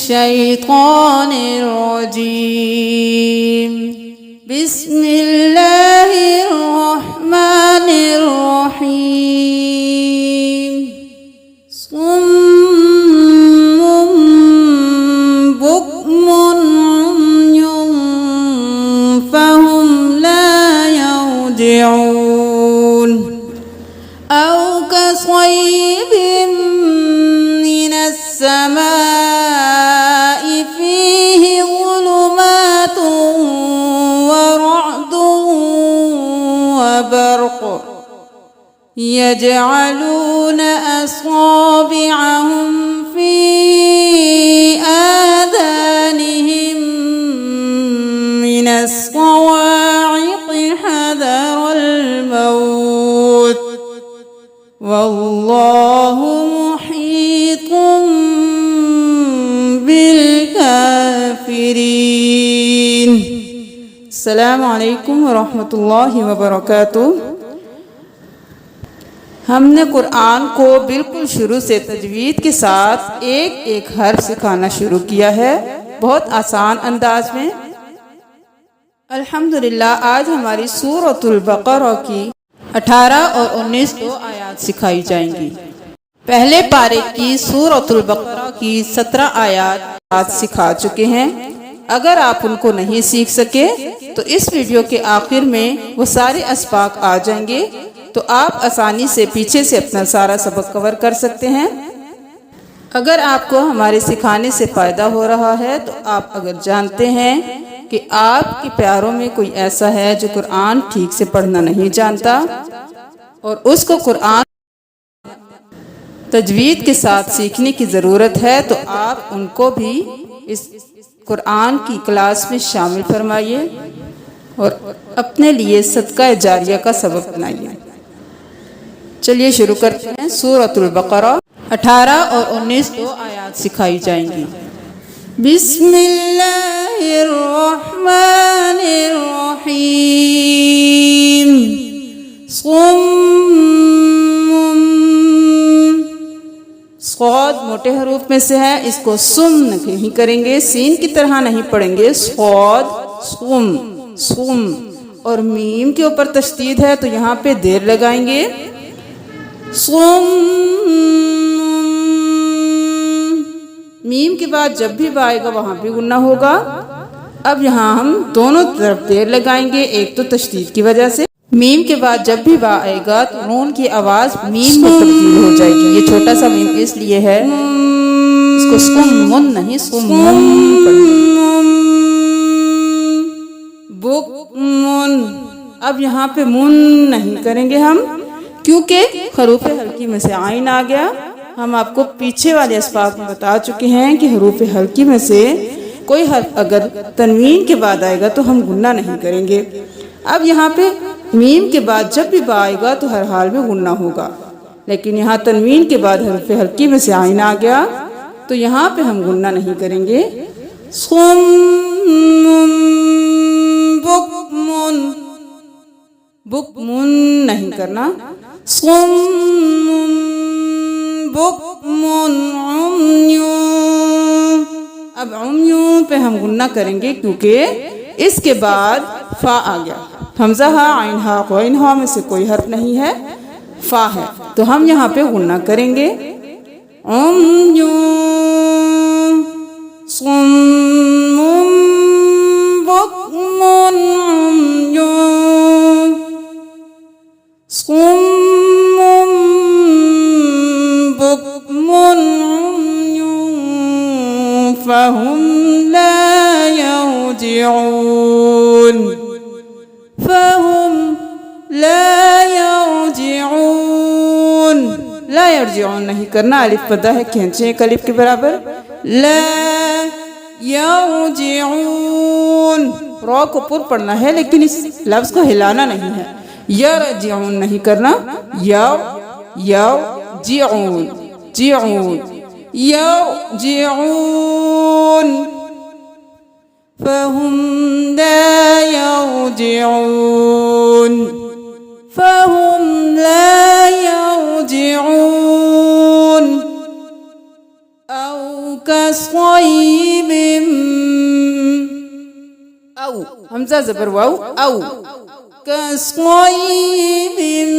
मिनश्शैतानिर रजीम। बिस्मिल्लाहिर रहमानिर रहीम। सुम्मुम बुक्मुन उम्युन फहुम ला यरजिऊन। औ कसय्यिबिन मिनस समाइ फीहि ज़ुलुमातुन व रअदुन व बर्क़ यजअलून असाबिअहुम फी आज़ानिहिम मिनस सवाइक़ हज़रल मौत वल्लाहु मुहीतुम बिल काफिरीन। अस्सलामु अलैकुम व रहमतुल्लाहि व बरकातुहू। हमने कुरान को बिल्कुल शुरू से तजवीद के साथ एक एक हर्फ सिखाना शुरू किया है, बहुत आसान अंदाज में। अल्हम्दुलिल्लाह आज हमारी सूरतुल बकरा की 18 और 19 दो आयात सिखाई जाएंगी। पहले पारे की सूरतुल बकरा की 17 आयात आज सिखा चुके हैं। अगर आप उनको नहीं सीख सके तो इस वीडियो के आखिर में वो सारे अस्बाक आ जाएंगे, तो आप आसानी से पीछे से अपना सारा सबक कवर कर सकते हैं। अगर आपको हमारे सिखाने से फ़ायदा हो रहा है तो आप अगर जानते हैं कि आपके प्यारों में कोई ऐसा है जो कुरान ठीक से पढ़ना नहीं जानता और उसको कुरान तजवीद के साथ सीखने की ज़रूरत है, तो आप उनको भी इस कुरान की क्लास में शामिल फरमाइए और अपने लिए सदका जारिया का सबब बनाइए। चलिए शुरू करते हैं। सूरतुल बकरा 18 और 19 दो आयात सिखाई जाएंगी। बिस्मिल्लाहिर रहमानिर रहीम। सुम्मुम, सौद मोटे हरूफ में से है, इसको सुम नहीं करेंगे, सीन की तरह नहीं पढ़ेंगे। सौद सुम सुम, और मीम के ऊपर तशदीद है तो यहाँ पे देर लगाएंगे। सुम, मीम के बाद जब भी बा आएगा वहां भी गुन्ना होगा। अब यहाँ हम दोनों तरफ देर लगाएंगे, एक तो तशदीद की वजह से। मीम के बाद जब भी बा आएगा तो नून की आवाज मीम में तब्दील हो जाएगी। ये छोटा सा मीम इसलिए है, इसको सुम्मुन नहीं सुम्मुन पढ़ना। बुक्मुन, अब यहाँ पे मुन नहीं करेंगे हम, क्योंकि हरूफ हल्की में से आइन आ गया। हम आपको पीछे वाले अस्बाक में बता चुके हैं कि हरूफ हल्की में से कोई हर्फ अगर तनवीन के बाद आएगा तो हम गुन्ना नहीं करेंगे। अब यहाँ पे मीम के बाद जब भी बा आएगा तो हर हाल में गुन्ना होगा, लेकिन यहाँ तनवीन के बाद हरूफ हल्की में से आइन आ गया तो यहाँ पे हम गुन्ना नहीं करेंगे। सुम्मुन बुक्मुन, बुक्मुन नहीं करना। सुम्मुन बुक्मुन उम्युन, अब उम्युन पे हम गुन्ना करेंगे क्योंकि इसके बाद फा आ गया। हमजा हा आइन हा कोइन हा में से कोई हर्फ नहीं है, फा है, तो हम यहाँ पे गुन्ना करेंगे। उम्युन सुम्मुन बुक्मुन उम्युन। सुम्मुन बुक्मुन उम्युन फहुम ला यरजिऊन। फहुम ला यरजिऊन, ला यरजिऊन नहीं करना, अलिफ पदा है खींचे एक अलिफ के बराबर। ला यरजिऊन, रॉ को पुर पढ़ना है लेकिन इस लफ्ज को हिलाना नहीं है। यरजिऊन नहीं करना, यरजिऊन जिऊन यरजिऊन। फहुम ला यरजिऊन, फहुम ला यरजिऊन। औ कसॉइबिम औ हमजा ज़बर वाउ औ कसॉइबिम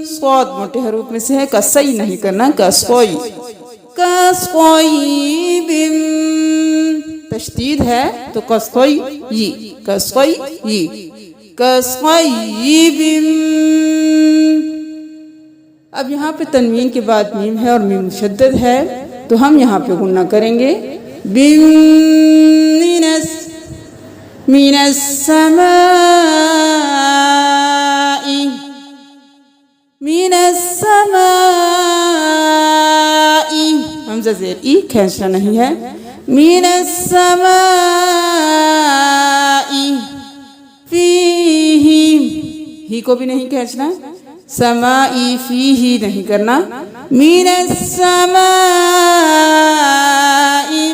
स्वाद मोटे हरूफ में से है, कसई नहीं करना, कसॉइ कसॉइबिम तशदीद है तो कसॉइ कसॉइबिम। अब यहाँ पे तनवीन के बाद मीम है और मीम मुशद्दद है तो हम यहाँ पे गुन्ना करेंगे। बिम मिनस समाई हमजा ज़ेर ई खींचना नहीं है। मिनस समाई फीही ही को भी नहीं खींचना, समाई फीही नहीं करना। मिनस समाई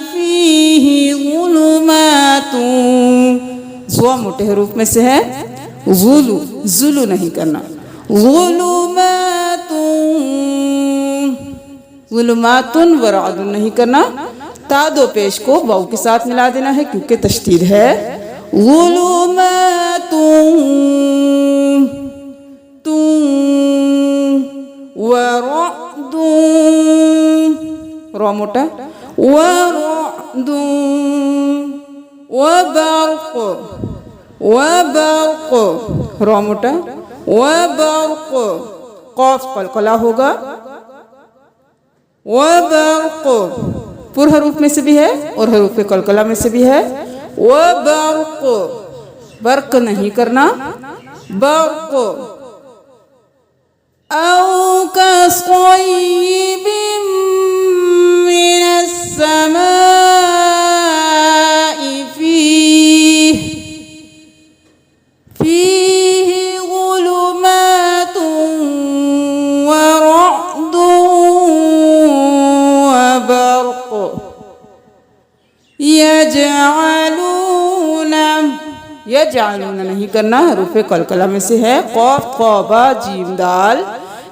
फीही ज़ुलुमातुन ज़ुआ मोटे हरूफ में से है, ज़ुलु नहीं करना। ज़ुलुमातुन व रादुन नहीं करना, ता दो पेश को वाव के साथ मिला देना है क्योंकि तशदीद है। व रादुन रा मोटा व रादुन व बर्क़ रा मोटा व बर्क़ क़ाफ क़लक़ला होगा। व बर्क़ पुर हरूफ में से भी है और हरूफ क़लक़ला में से भी है। व बर्क़ बर्क़ नहीं करना, बर्क़ औ कसॉइबिम मिनस समाई फीही ज़ुलुमातुन व रादुन व बर्क़ यजअलून नहीं करना, हरूफ क़लक़ला में से है। क़ाफ क़ा बा जीम दाल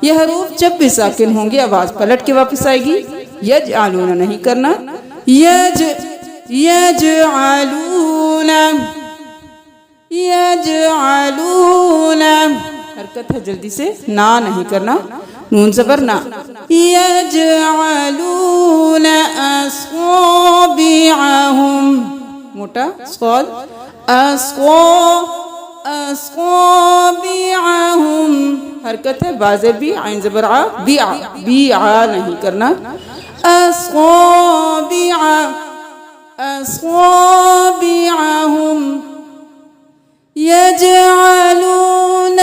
यह हरूफ जब भी साकिन होंगे आवाज पलट के वापस आएगी। यजअलून नहीं करना, यजअलून हरकत है जल्दी से, ना नहीं करना, नून ज़बर ना। यजअलून अस्वाबिअहुम मोटा स्वाद अस्वाबिअहुम हरकत है बाज़े भी आइन ज़बर आ बिआ नहीं करना। अस्वाबिअहुम यजअलून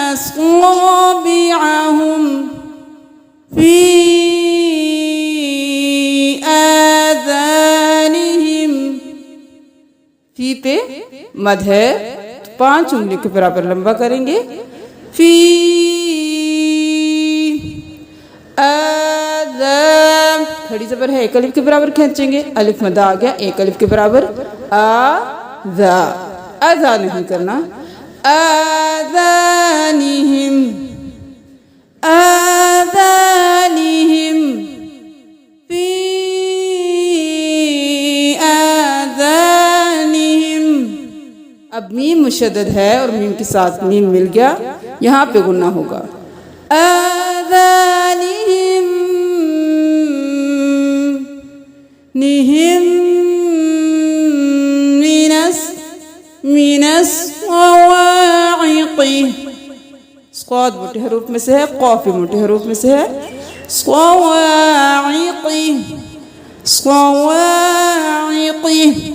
अस्वाबिअहुम फी आज़ानिहिम फी पे मद है, 5 उंगली के बराबर लंबा करेंगे। फी आज़ान खड़ी ज़बर है, एक अलिफ के बराबर खींचेंगे, अलिफ मदा आ गया, एक अलिफ के बराबर आज़ा आज़ा नहीं करना। आज़ानिहिम फी आज़ानिहिम। अब मीम मुशद्दद है और मीम के साथ मीम मिल गया, यहाँ पे गुन्ना होगा। आज़ानिहिम मिनस सवाइक़ि स्वाद मोटे हरूफ में से है, क़ाफ भी मोटे हरूफ में से है। सवाइक़ि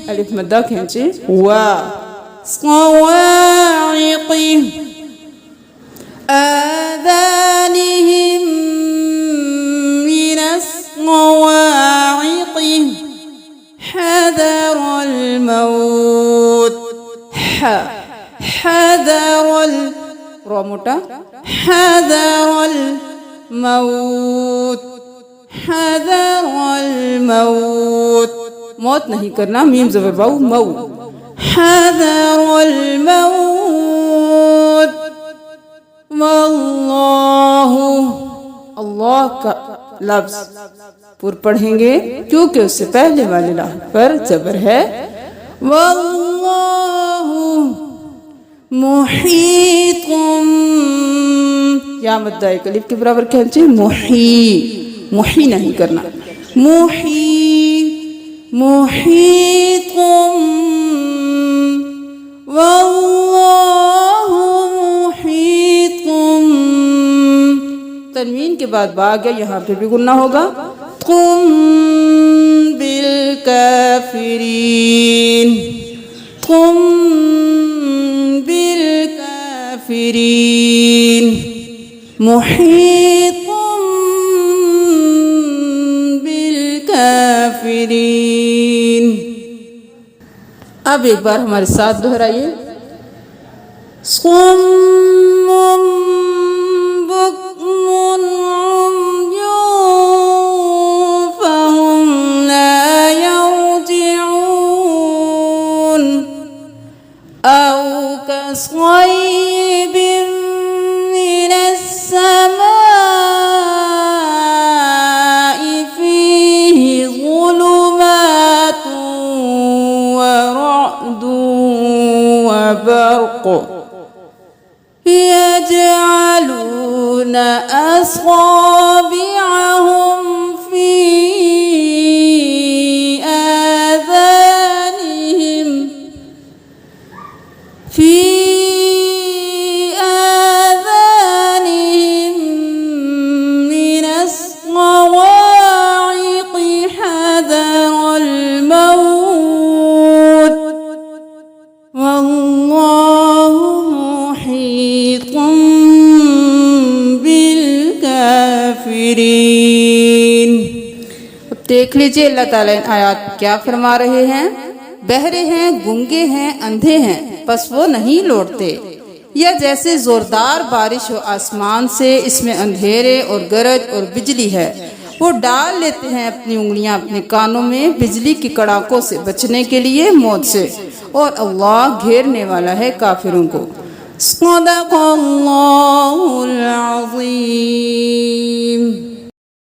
अलिफ मद्दा खींचे वा सवाइक़ि आज़ानिहिम मिनस सवाइक़ि हज़रल मौत हज़रल रा मोटा हज़रल मौत मौत नहीं करना, मीम ज़बर वाउ मऊ हज़रल मौत का लफ्ज पूर्व पढ़ेंगे क्योंकि उससे पहले वाले लाफ पर जबर है। वल्लाहु मुहीतुम, या मद्दा कलिफ के बराबर खींचे, मुही नहीं करना, मुहीतुम वल्लाहु मुहीतुम। तनवीन के बाद बा गया, यहाँ पे भी गुन्ना होगा। कुम बिल काफिरीन, कुम बिल काफिरीन, मुहीतुम बिल काफिरीन। अब एक बार हमारे साथ दोहराइए। सुम्मुम बुक्मुन उम्युन फहुम ला यरजिऊन औ कसय्यिबिन मिनस समाई फीहि ज़ुलुमातुन व रअदुन व बर्क़ यजअलून असाबिअहुम फी आज़ानिहिम मिनस सवाइक़ि हज़रल मौत वल्लाहु मुहीतुम बिल काफिरीन। अब देख लीजिए अल्लाह ताला इन आयात क्या फरमा रहे हैं। बहरे हैं, गूंगे हैं, अंधे हैं, बस वो नहीं लौटते। या जैसे जोरदार बारिश हो आसमान से, इसमें अंधेरे और गरज और बिजली है। वो डाल लेते हैं अपनी उंगलियां अपने कानों में बिजली की कड़ाकों से बचने के लिए मौत से, और अल्लाह घेरने वाला है काफिरों को। सदक़ल्लाहुल अज़ीम।